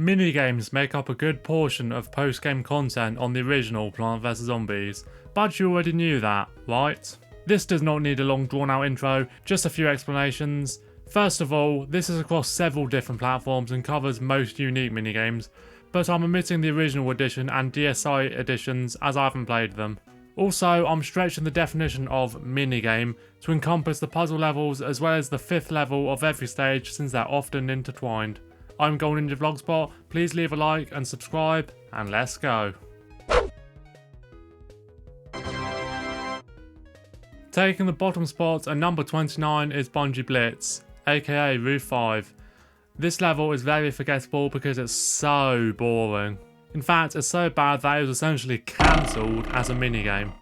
Minigames make up a good portion of post-game content on the original Plants vs Zombies, but you already knew that, right? This does not need a long drawn out intro, just a few explanations. First of all, this is across several different platforms and covers most unique minigames, but I'm omitting the original edition and DSi editions as I haven't played them. Also, I'm stretching the definition of minigame to encompass the puzzle levels as well as the 5th level of every stage since they're often intertwined. I'm Golden Ninja Vlogspot, please leave a like and subscribe, and let's go. Taking the bottom spot at number 29 is Bungee Blitz, aka Roof 5. This level is very forgettable because it's so boring. In fact, it's so bad that it was essentially cancelled as a minigame.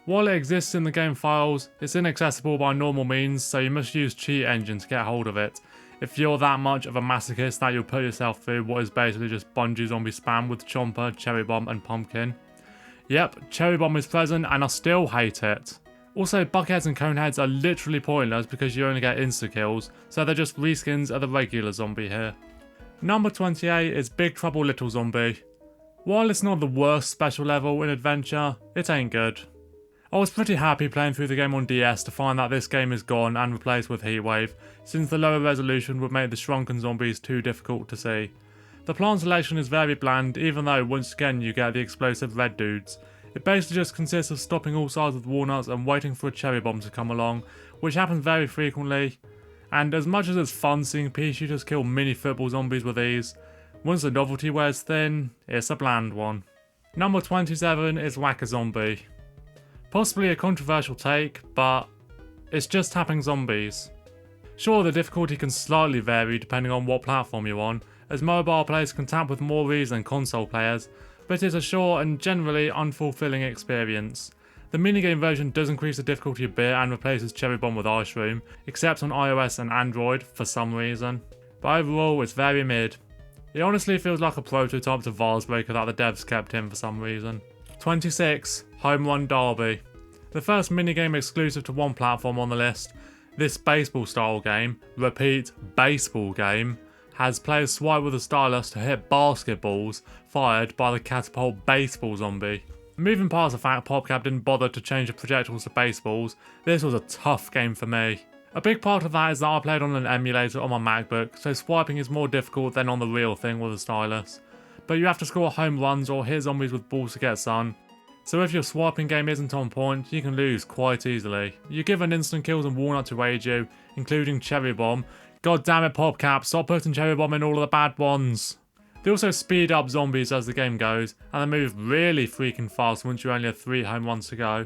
While it exists in the game files, it's inaccessible by normal means, so you must use cheat engine to get hold of it. If you're that much of a masochist that you'll put yourself through what is basically just Bungee zombie spam with Chomper, Cherry Bomb and Pumpkin. Yep, Cherry Bomb is present and I still hate it. Also, Buckheads and Coneheads are literally pointless because you only get insta-kills, so they're just reskins of the regular zombie here. Number 28 is Big Trouble Little Zombie. While it's not the worst special level in Adventure, it ain't good. I was pretty happy playing through the game on DS to find that this game is gone and replaced with Heatwave, since the lower resolution would make the shrunken zombies too difficult to see. The plant selection is very bland, even though once again you get the explosive red dudes. It basically just consists of stopping all sides with walnuts and waiting for a cherry bomb to come along, which happens very frequently. And as much as it's fun seeing peashooters kill mini football zombies with ease, once the novelty wears thin, it's a bland one. Number 27 is Whack-A-Zombie. Possibly a controversial take, but it's just tapping zombies. Sure, the difficulty can slightly vary depending on what platform you're on, as mobile players can tap with more ease than console players, but it's a short and generally unfulfilling experience. The minigame version does increase the difficulty a bit and replaces Cherry Bomb with Ice Room, except on iOS and Android for some reason. But overall, it's very mid. It honestly feels like a prototype to Vasebreaker that the devs kept in for some reason. 26. Home Run Derby. The first minigame exclusive to one platform on the list, this baseball style game, repeat, baseball game, has players swipe with a stylus to hit basketballs fired by the catapult baseball zombie. Moving past the fact PopCap didn't bother to change the projectiles to baseballs, this was a tough game for me. A big part of that is that I played on an emulator on my MacBook, so swiping is more difficult than on the real thing with a stylus. But you have to score home runs or hit zombies with balls to get sun. So if your swiping game isn't on point, you can lose quite easily. You're given instant kills and Wall-Nut to aid you, including Cherry Bomb. God damn it PopCap, stop putting Cherry Bomb in all of the bad ones. They also speed up zombies as the game goes, and they move really freaking fast once you only have 3 home runs to go.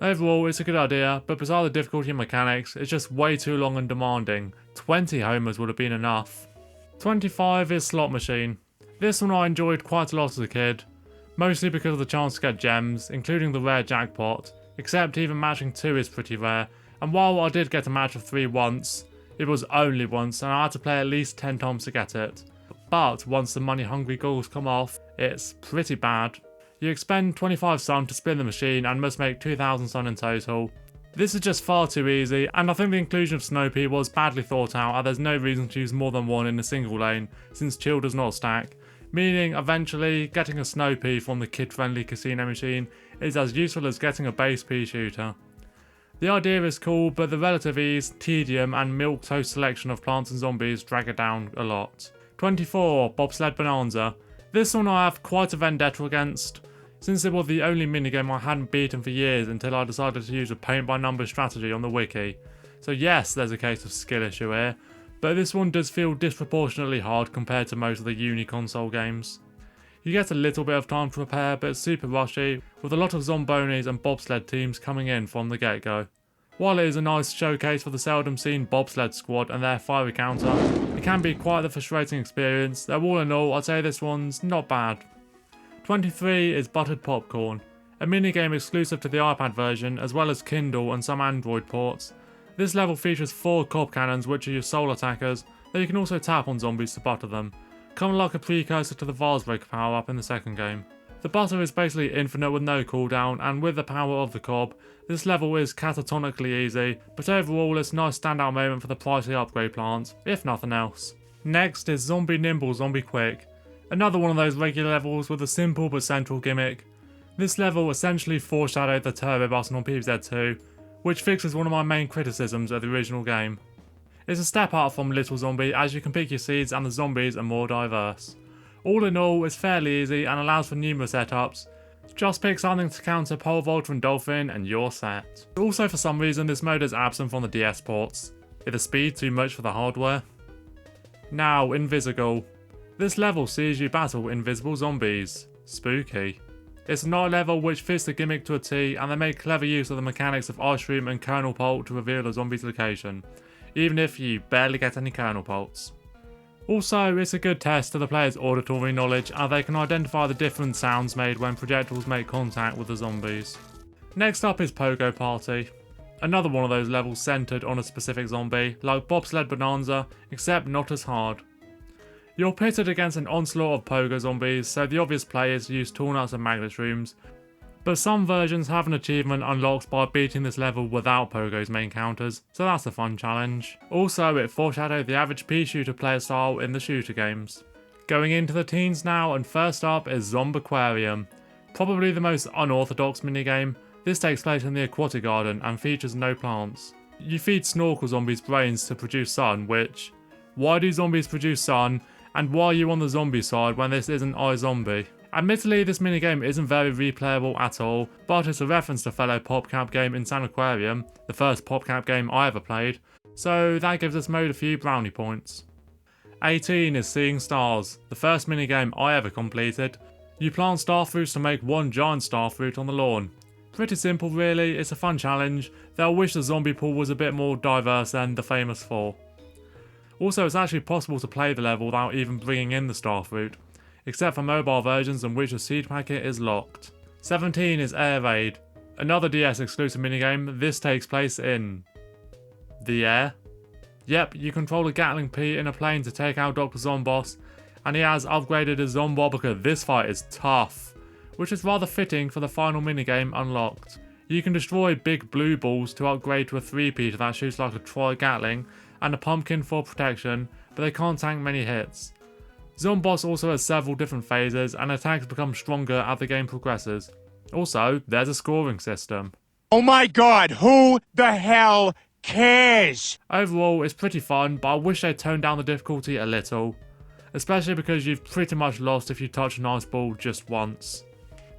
Overall, it's a good idea, but besides the difficulty and mechanics, it's just way too long and demanding. 20 homers would have been enough. 25 is Slot Machine. This one I enjoyed quite a lot as a kid, mostly because of the chance to get gems, including the rare jackpot, except even matching 2 is pretty rare, and while I did get a match of 3 once, it was only once and I had to play at least 10 times to get it. But once the money hungry goggles come off, it's pretty bad. You expend 25 sun to spin the machine and must make 2,000 sun in total. This is just far too easy, and I think the inclusion of Snow Pea was badly thought out and there's no reason to use more than one in a single lane, since chill does not stack. Meaning, eventually, getting a Snow Pea from the kid-friendly casino machine is as useful as getting a base peashooter. The idea is cool, but the relative ease, tedium, and milquetoast selection of plants and zombies drag it down a lot. 24. Bobsled Bonanza. This one I have quite a vendetta against, since it was the only minigame I hadn't beaten for years until I decided to use a paint-by-numbers strategy on the wiki. So yes, there's a case of skill issue here, but this one does feel disproportionately hard compared to most of the uni-console games. You get a little bit of time to prepare, but it's super rushy, with a lot of ZomBotanys and bobsled teams coming in from the get-go. While it is a nice showcase for the seldom seen bobsled squad and their fiery counter, it can be quite the frustrating experience, though all in all I'd say this one's not bad. 23 is Buttered Popcorn, a minigame exclusive to the iPad version as well as Kindle and some Android ports. This level features 4 cob cannons which are your soul attackers, though you can also tap on zombies to butter them, kind of like a precursor to the Vasebreaker power up in the second game. The butter is basically infinite with no cooldown, and with the power of the cob, this level is catatonically easy, but overall it's a nice standout moment for the pricey upgrade plants, if nothing else. Next is Zombie Nimble Zombie Quick. Another one of those regular levels with a simple but central gimmick. This level essentially foreshadowed the turbo button on PVZ 2, which fixes one of my main criticisms of the original game. It's a step up from Little Zombie as you can pick your seeds and the zombies are more diverse. All in all, it's fairly easy and allows for numerous setups. Just pick something to counter Pole Vaulter and Dolphin and you're set. Also, for some reason this mode is absent from the DS ports. Is the speed too much for the hardware? Now, Invisible. This level sees you battle invisible zombies. Spooky. It's a night level which fits the gimmick to a T, and they make clever use of the mechanics of Ice Room and Kernel Pult to reveal a zombie's location, even if you barely get any Kernel Pults. Also, it's a good test of the player's auditory knowledge, and they can identify the different sounds made when projectiles make contact with the zombies. Next up is Pogo Party. Another one of those levels centred on a specific zombie, like Bobsled Bonanza, except not as hard. You're pitted against an onslaught of pogo zombies, so the obvious play is to use Tornuts and Magnet Rooms, but some versions have an achievement unlocked by beating this level without Pogo's main counters, so that's a fun challenge. Also, it foreshadowed the average pea-shooter player style in the shooter games. Going into the teens now, and first up is Zombaquarium. Probably the most unorthodox minigame. This takes place in the aquatic garden and features no plants. You feed snorkel zombies brains to produce sun, which... why do zombies produce sun? And why are you on the zombie side when this isn't iZombie? Admittedly, this minigame isn't very replayable at all, but it's a reference to fellow PopCap game Insaniquarium, the first PopCap game I ever played, so that gives this mode a few brownie points. 18 is Seeing Stars, the first minigame I ever completed. You plant starfruits to make one giant starfruit on the lawn. Pretty simple really, it's a fun challenge, though I wish the zombie pool was a bit more diverse than the famous 4. Also, it's actually possible to play the level without even bringing in the starfruit, except for mobile versions in which the seed packet is locked. 17 is Air Raid, another DS exclusive minigame. This takes place in... the air? Yep, you control a Gatling P in a plane to take out Dr. Zomboss, and he has upgraded his Zombob because this fight is tough, which is rather fitting for the final minigame unlocked. You can destroy big blue balls to upgrade to a 3-peater that shoots like a Troy Gatling, and a pumpkin for protection, but they can't tank many hits. Zomboss also has several different phases, and attacks become stronger as the game progresses. Also, there's a scoring system. Oh my god, who the hell cares? Overall, it's pretty fun, but I wish they'd toned down the difficulty a little. Especially because you've pretty much lost if you touch an ice ball just once.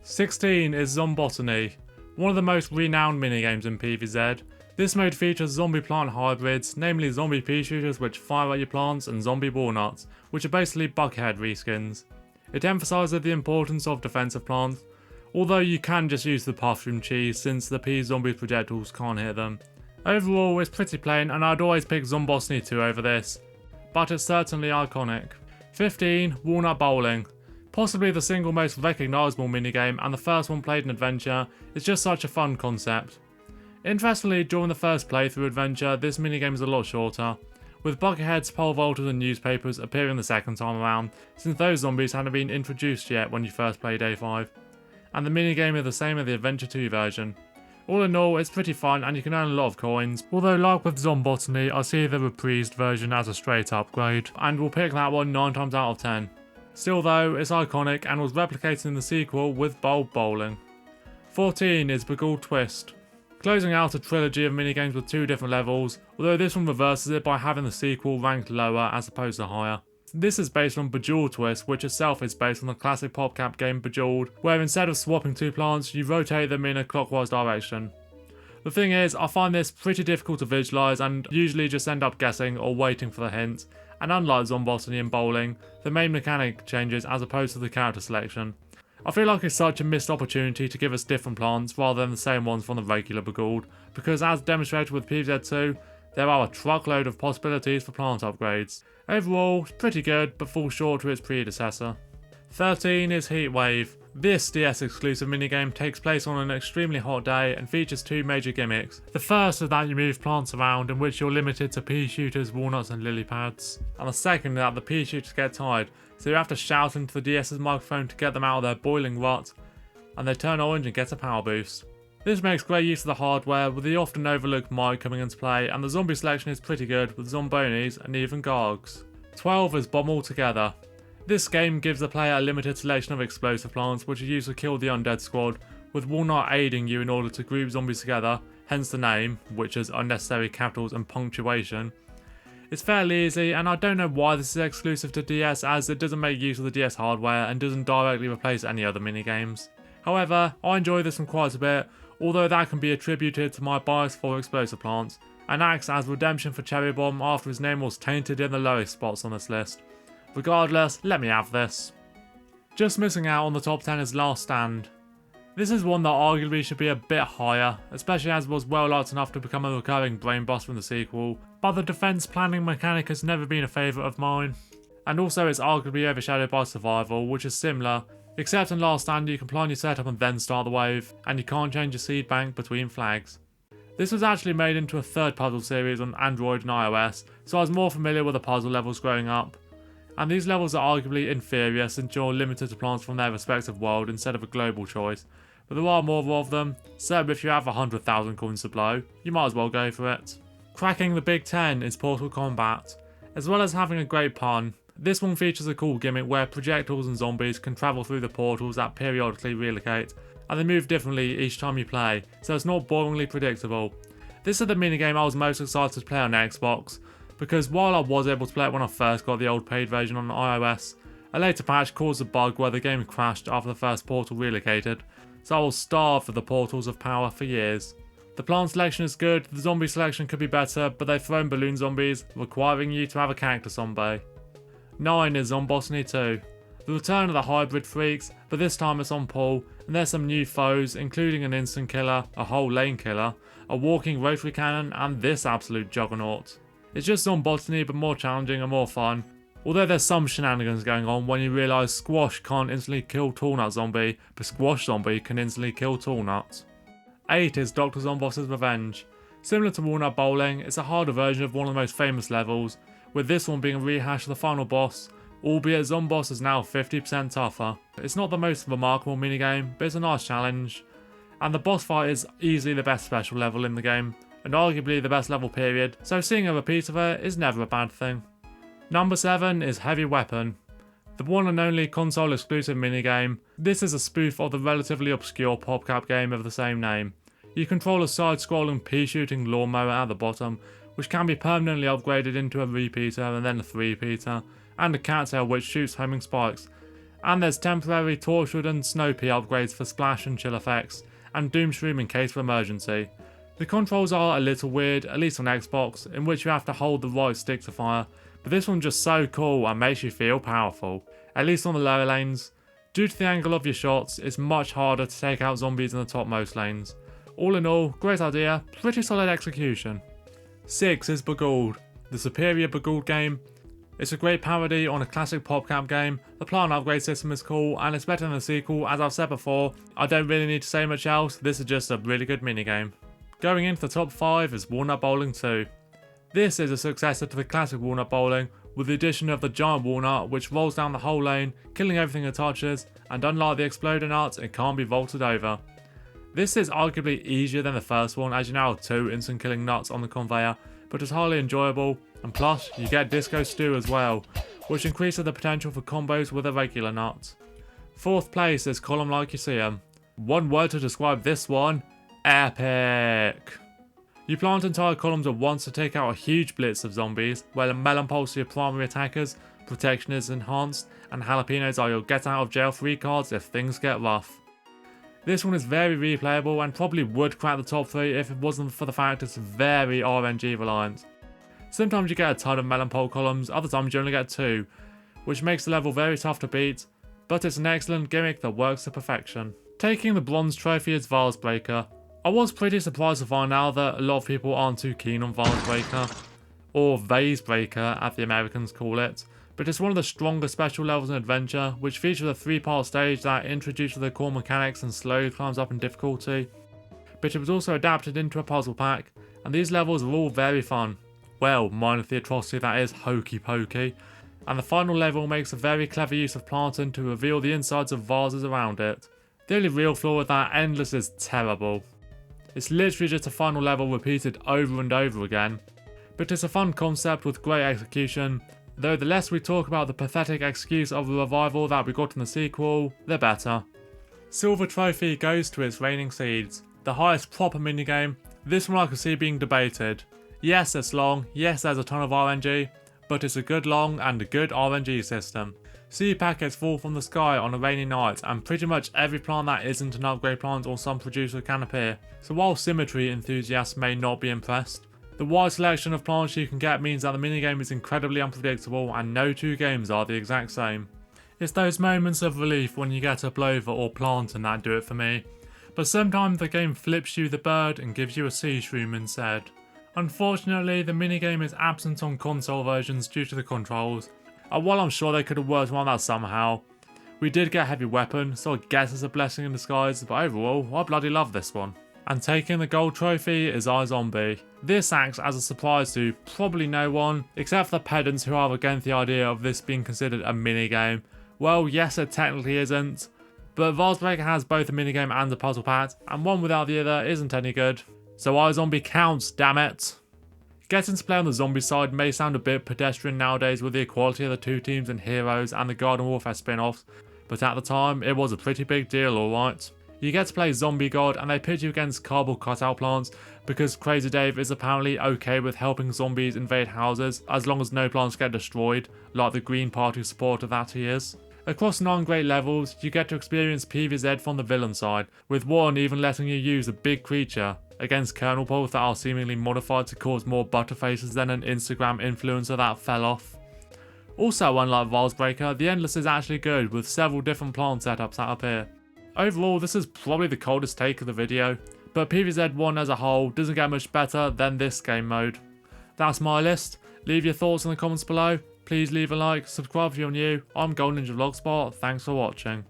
16 is ZomBotany, one of the most renowned minigames in PVZ. This mode features zombie plant hybrids, namely zombie pea-shooters which fire at your plants and zombie walnuts, which are basically buckethead reskins. It emphasises the importance of defensive plants, although you can just use the perfume cheese since the pea zombie projectiles can't hit them. Overall, it's pretty plain and I'd always pick ZomBotany 2 over this, but it's certainly iconic. 15. Wall-Nut Bowling. Possibly the single most recognisable minigame and the first one played in Adventure. It's just such a fun concept. Interestingly, during the first playthrough Adventure, this minigame is a lot shorter, with bucketheads, pole vaulters and newspapers appearing the second time around, since those zombies hadn't been introduced yet when you first played A5, and the minigame is the same as the Adventure 2 version. All in all, it's pretty fun and you can earn a lot of coins, although like with ZomBotany, I see the reprised version as a straight upgrade, and will pick that one 9 times out of 10. Still though, it's iconic and was replicated in the sequel with Bulb Bowling. 14 is Begawed Twist. Closing out a trilogy of minigames with 2 different levels, although this one reverses it by having the sequel ranked lower as opposed to higher. This is based on Bejeweled Twist, which itself is based on the classic PopCap game Bejeweled, where instead of swapping 2 plants, you rotate them in a clockwise direction. The thing is, I find this pretty difficult to visualise and usually just end up guessing or waiting for the hint, and unlike ZomBotany and Bowling, the main mechanic changes as opposed to the character selection. I feel like it's such a missed opportunity to give us different plants rather than the same ones from the regular Begawed, because as demonstrated with PVZ2, there are a truckload of possibilities for plant upgrades. Overall, it's pretty good, but falls short to its predecessor. 13 is Heatwave. This DS exclusive minigame takes place on an extremely hot day and features 2 major gimmicks. The first is that you move plants around, in which you're limited to pea shooters, walnuts and lily pads. And the second is that the pea shooters get tired, so you have to shout into the DS's microphone to get them out of their boiling rut, and they turn orange and get a power boost. This makes great use of the hardware, with the often overlooked mic coming into play, and the zombie selection is pretty good with zombonis and even gargs. 12 is Bomb All Together. This game gives the player a limited selection of explosive plants which are used to kill the undead squad, with Wall-Nut aiding you in order to group zombies together, hence the name, which is unnecessary capitals and punctuation. It's fairly easy, and I don't know why this is exclusive to DS, as it doesn't make use of the DS hardware and doesn't directly replace any other minigames. However, I enjoy this one quite a bit, although that can be attributed to my bias for explosive plants, and acts as redemption for Cherry Bomb after his name was tainted in the lowest spots on this list. Regardless, let me have this. Just missing out on the top 10 is Last Stand. This is one that arguably should be a bit higher, especially as it was well liked enough to become a recurring brainbuster in the sequel, but the defense planning mechanic has never been a favourite of mine. And also it's arguably overshadowed by Survival, which is similar, except in Last Stand you can plan your setup and then start the wave, and you can't change your seed bank between flags. This was actually made into a third puzzle series on Android and iOS, so I was more familiar with the puzzle levels growing up. And these levels are arguably inferior since you're limited to plants from their respective world instead of a global choice, but there are more of them, so if you have 100,000 coins to blow, you might as well go for it. Cracking the Big 10 is Portal Combat. As well as having a great pun, this one features a cool gimmick where projectiles and zombies can travel through the portals that periodically relocate, and they move differently each time you play, so it's not boringly predictable. This is the minigame I was most excited to play on Xbox, because while I was able to play it when I first got the old paid version on iOS, a later patch caused a bug where the game crashed after the first portal relocated, so I will starve for the portals of power for years. The plant selection is good, the zombie selection could be better, but they've thrown balloon zombies, requiring you to have a cactus zombie. 9 is ZomBotany 2. The return of the hybrid freaks, but this time it's on pool, and there's some new foes, including an instant killer, a whole lane killer, a walking rotary cannon, and this absolute juggernaut. It's just ZomBotany but more challenging and more fun, although there's some shenanigans going on when you realise Squash can't instantly kill Tallnut Zombie, but Squash Zombie can instantly kill Tallnut. 8 is Dr. Zomboss's Revenge. Similar to Wall-Nut Bowling, it's a harder version of one of the most famous levels, with this one being a rehash of the final boss, albeit Zomboss is now 50% tougher. It's not the most remarkable minigame, but it's a nice challenge, and the boss fight is easily the best special level in the game, and arguably the best level period, so seeing a repeat of it is never a bad thing. Number 7 is Heavy Weapon. The one and only console exclusive minigame. This is a spoof of the relatively obscure PopCap game of the same name. You control a side-scrolling pea-shooting lawnmower at the bottom, which can be permanently upgraded into a repeater and then a three-peater, and a cattail which shoots homing spikes. And there's temporary torchwood and snow pea upgrades for splash and chill effects, and doomshroom in case of emergency. The controls are a little weird, at least on Xbox, in which you have to hold the right stick to fire, but this one's just so cool and makes you feel powerful, at least on the lower lanes. Due to the angle of your shots, it's much harder to take out zombies in the topmost lanes. All in all, great idea, pretty solid execution. 6 is Beguiled, the superior Beguiled game. It's a great parody on a classic PopCap game, the plant upgrade system is cool, and it's better than the sequel. As I've said before, I don't really need to say much else, this is just a really good minigame. Going into the top 5 is Wall-Nut Bowling 2. This is a successor to the classic Wall-Nut Bowling, with the addition of the giant walnut which rolls down the whole lane, killing everything it touches, and unlike the exploder nut, it can't be vaulted over. This is arguably easier than the first one, as you now have 2 instant killing nuts on the conveyor, but it's highly enjoyable, and plus you get Disco Stew as well, which increases the potential for combos with a regular nut. 4th place is Column Like You See 'Em. One word to describe this one: epic. You plant entire columns at once to take out a huge blitz of zombies, where the melon pulse are your primary attackers, protection is enhanced, and jalapenos are your get out of jail free cards if things get rough. This one is very replayable and probably would crack the top 3 if it wasn't for the fact it's very RNG reliant. Sometimes you get a ton of melon pole columns, other times you only get 2, which makes the level very tough to beat, but it's an excellent gimmick that works to perfection. Taking the bronze trophy is Vasebreaker. I was pretty surprised to find out that a lot of people aren't too keen on Vasebreaker, or Vasebreaker as the Americans call it, but it's one of the stronger special levels in Adventure, which features a 3-part stage that introduces the core mechanics and slowly climbs up in difficulty. But it was also adapted into a puzzle pack, and these levels are all very fun. Well, minus the atrocity that is Hokey Pokey, and the final level makes a very clever use of planting to reveal the insides of vases around it. The only real flaw with that, Endless is terrible. It's literally just a final level repeated over and over again, but it's a fun concept with great execution. though the less we talk about the pathetic excuse of a revival that we got in the sequel, the better. Silver trophy goes to its Raining Seeds, the highest proper minigame. This one I can see being debated. Yes, it's long, yes there's a ton of RNG, but it's a good long and a good RNG system. Seed packets fall from the sky on a rainy night, and pretty much every plant that isn't an upgrade plant or some producer can appear, so while symmetry enthusiasts may not be impressed, the wide selection of plants you can get means that the minigame is incredibly unpredictable and no two games are the exact same. It's those moments of relief when you get a plover or plant and that do it for me, but sometimes the game flips you the bird and gives you a sea shroom instead. Unfortunately, the minigame is absent on console versions due to the controls, and while I'm sure they could have worked around that somehow, we did get heavy weapon, so I guess it's a blessing in disguise, but overall, I bloody love this one. And taking the gold trophy is iZombie. This acts as a surprise to probably no one, except for the pedants who are against the idea of this being considered a minigame. Well, yes it technically isn't, but Vasebreaker has both a minigame and a puzzle pack, and one without the other isn't any good. So iZombie counts, damn it. Getting to play on the zombie side may sound a bit pedestrian nowadays with the equality of the two teams in Heroes and the Garden Warfare spin-offs, but at the time it was a pretty big deal, alright. You get to play Zombie God and they pit you against cardboard cutout plants because Crazy Dave is apparently okay with helping zombies invade houses as long as no plants get destroyed, like the Green Party supporter that he is. Across 9 great levels, you get to experience PVZ from the villain side, with one even letting you use a big creature against kernel poles that are seemingly modified to cause more butterfaces than an Instagram influencer that fell off. Also, unlike Vasebreaker, the Endless is actually good with several different plant setups that appear. Overall, this is probably the coldest take of the video, but PVZ1 as a whole doesn't get much better than this game mode. That's my list. Leave your thoughts in the comments below. Please leave a like, subscribe if you're new. I'm Golden Ninja Vlogspot, thanks for watching.